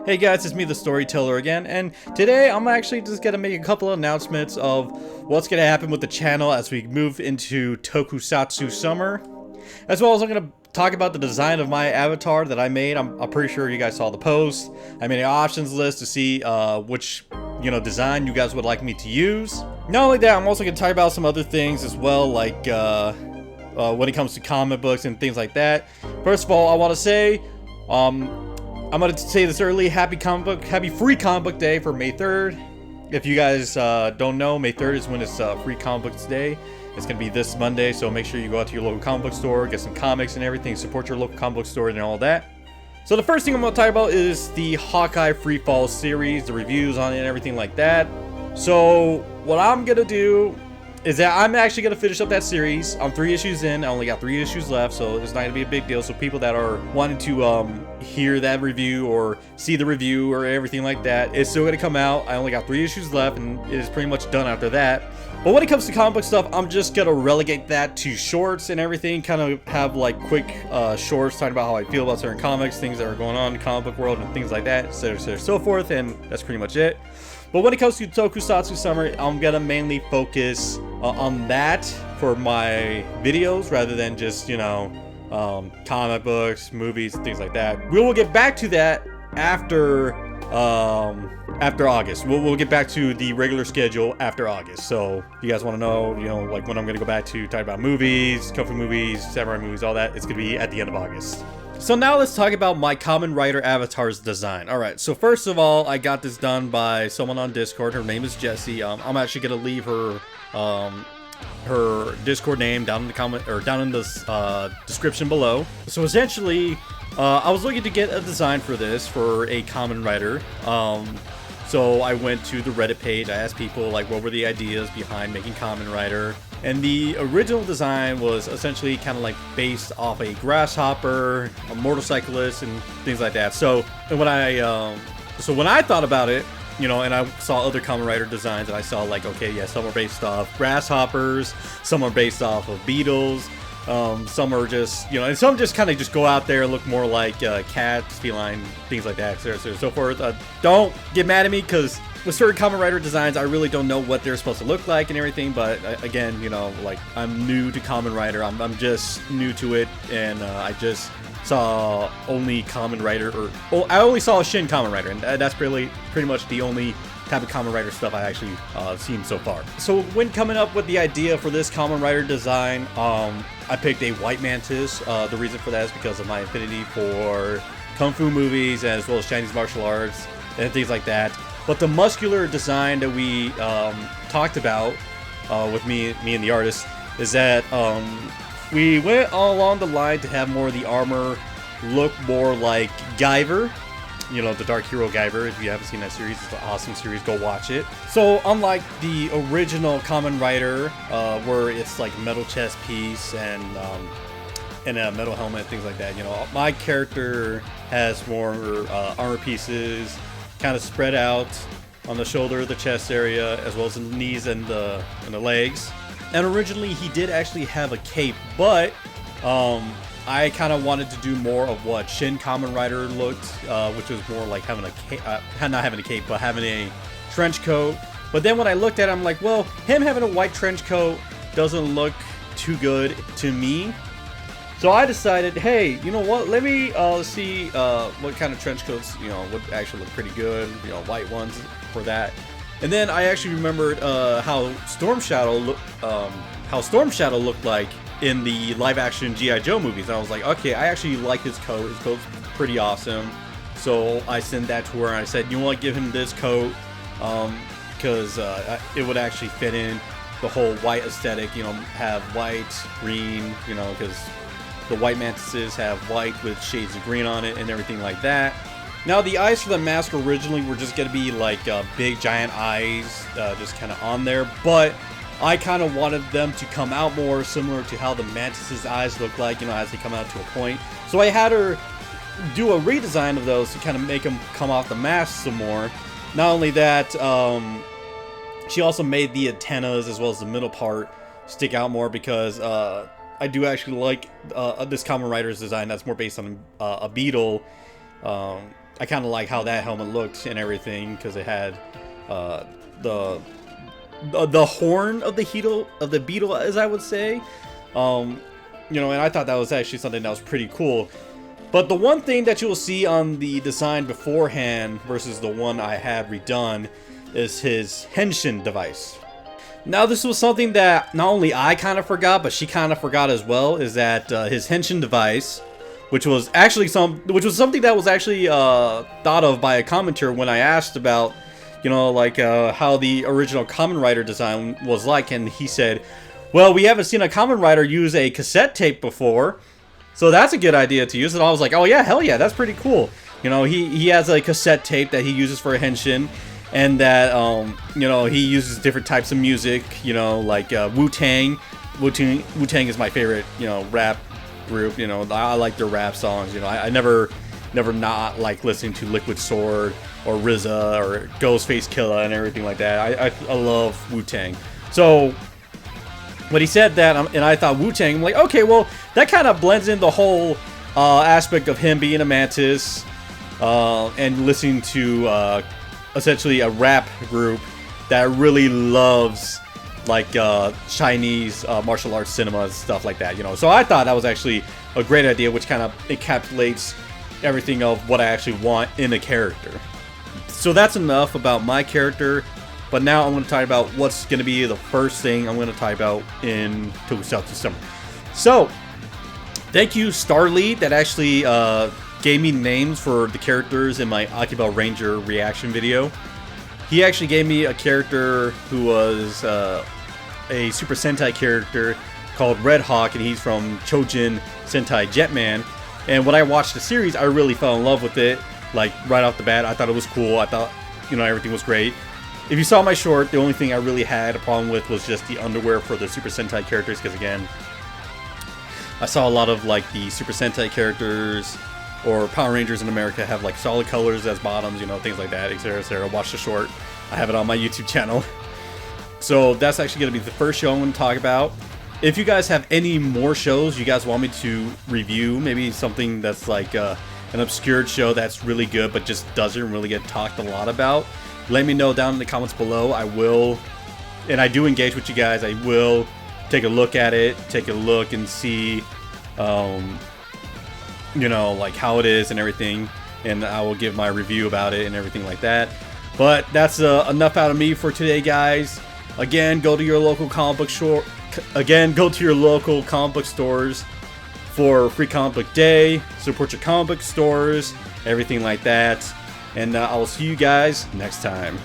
Hey guys, it's me, the Storyteller again, and today I'm actually just gonna make a couple of announcements of what's gonna happen with the channel as we move into Tokusatsu summer, as well as I'm gonna talk about the design of my avatar that I made. I'm pretty sure you guys saw the post. I made an options list to see which design you guys would like me to use. Not only that, I'm also gonna talk about some other things as well, like when it comes to comic books and things like that. First of all, I want to say, I'm gonna say this early. Happy Free Comic Book Day for May 3rd. If you guys don't know, May 3rd is when it's Free Comic Books Day. It's gonna be this Monday, so make sure you go out to your local comic book store, get some comics and everything, support your local comic book store and all that. So the first thing I'm gonna talk about is the Hawkeye Free Fall series, the reviews on it and everything like that. So what I'm gonna do is that I'm actually going to finish up that series. I'm 3 issues in. I only got 3 issues left, so it's not going to be a big deal. So people that are wanting to hear that review or see the review or everything like that, it's still going to come out. I only got 3 issues left, and it is pretty much done after that. But when it comes to comic book stuff, I'm just going to relegate that to shorts and everything. Kind of have like quick shorts talking about how I feel about certain comics, things that are going on in the comic book world and things like that, so forth, and that's pretty much it. But when it comes to Tokusatsu Summer, I'm gonna mainly focus on that for my videos rather than just, comic books, movies, and things like that. We will get back to that after August. We'll get back to the regular schedule after August. So if you guys want to know, like when I'm gonna go back to talk about movies, kung fu movies, samurai movies, all that, it's gonna be at the end of August. So now let's talk about my Kamen Rider avatar's design. Alright, so first of all, I got this done by someone on Discord. Her name is Jessie. I'm actually gonna leave her her Discord name down in the comment or down in the description below. So essentially, I was looking to get a design for this for a Kamen Rider. So I went to the Reddit page. I asked people like what were the ideas behind making Kamen Rider. And the original design was essentially kind of like based off a grasshopper, a motorcyclist, and things like that. So when I thought about it, and I saw other Kamen Rider designs, and I saw like, okay, yeah, some are based off grasshoppers, some are based off of beetles, some are just, and some just kind of just go out there and look more like cats, feline, things like that, so forth. Don't get mad at me, because with certain Kamen Rider designs, I really don't know what they're supposed to look like and everything, but again, like, I'm new to Kamen Rider, I'm just new to it, and I just saw only Kamen Rider, I only saw Shin Kamen Rider, and that's pretty much the only type of Kamen Rider stuff I actually seen so far. So when coming up with the idea for this Kamen Rider design, I picked a white mantis. The reason for that is because of my affinity for kung fu movies as well as Chinese martial arts and things like that. But the muscular design that we talked about with me and the artist is that we went all along the line to have more of the armor look more like Guyver. The Dark Hero Guyver. If you haven't seen that series, it's an awesome series. Go watch it. So unlike the original Kamen Rider, where it's like metal chest piece and a metal helmet, things like that, my character has more armor pieces, kind of spread out on the shoulder, the chest area, as well as the knees and the legs. And originally he did actually have a cape, but I kind of wanted to do more of what Shin Kamen Rider looked, which was more like having a cape, not having a cape, but having a trench coat. But then when I looked at it, I'm like, well, him having a white trench coat doesn't look too good to me. So I decided, hey, you know what? Let me see what kind of trench coats, would actually look pretty good. White ones for that. And then I actually remembered how Storm Shadow looked like in the live-action G.I. Joe movies. And I was like, okay, I actually like his coat. His coat's pretty awesome. So I sent that to her, and I said, you want to give him this coat because it would actually fit in the whole white aesthetic. Have white, green. Because the white mantises have white with shades of green on it and everything like that. Now the eyes for the mask originally were just going to be like big giant eyes just kind of on there, but I kind of wanted them to come out more similar to how the mantis's eyes look like, as they come out to a point. So I had her do a redesign of those to kind of make them come off the mask some more. Not only that, she also made the antennas as well as the middle part stick out more because I do actually like this Kamen Rider's design that's more based on a beetle I kind of like how that helmet looked and everything, because it had the horn of the beetle, as I would say. You know, and I thought that was actually something that was pretty cool. But the one thing that you will see on the design beforehand versus the one I had redone is his henshin device. Now, this was something that not only I kind of forgot, but she kind of forgot as well, is that his henshin device, which was something that was actually thought of by a commenter when I asked about, you know, like how the original Kamen Rider design was like, and he said, well, we haven't seen a Kamen Rider use a cassette tape before, so that's a good idea to use. And I was like, oh yeah, hell yeah, that's pretty cool. You know, he has a cassette tape that he uses for a henshin, and that you know, he uses different types of music, you know, like Wu-Tang. Wu-Tang is my favorite, you know, rap group. You know, I like their rap songs. You know, I never not like listening to Liquid Sword or RZA or Ghostface Killah and everything like that. I love Wu-Tang. So when he said that, and I thought Wu-Tang, I'm like, okay, well, that kind of blends in the whole aspect of him being a mantis and listening to essentially a rap group that really loves like Chinese martial arts cinema and stuff like that, you know. So I thought that was actually a great idea, which kind of encapsulates everything of what I actually want in a character. So that's enough about my character. But now I'm going to talk about what's going to be the first thing I'm going to talk about in Tokusatsu Summer. So, thank you Starly that actually gave me names for the characters in my Akiba Ranger reaction video. He actually gave me a character who was a Super Sentai character called Red Hawk, and he's from Chojin Sentai Jetman. And when I watched the series, I really fell in love with it. Like, right off the bat, I thought it was cool. I thought, you know, everything was great. If you saw my short, the only thing I really had a problem with was just the underwear for the Super Sentai characters, because again, I saw a lot of like the Super Sentai characters or Power Rangers in America have like solid colors as bottoms, you know, things like that, etc, etc. Watch the short. I have it on my YouTube channel. So that's actually going to be the first show I'm going to talk about. If you guys have any more shows you guys want me to review, maybe something that's like an obscured show that's really good but just doesn't really get talked a lot about, let me know down in the comments below. I will, and I do engage with you guys, I will take a look at it, take a look and see, you know, like how it is and everything, and I will give my review about it and everything like that. But that's enough out of me for today, guys. Again, go to your local comic book store. Again, go to your local comic book stores for Free Comic Book Day. Support your comic book stores, everything like that. And I will see you guys next time.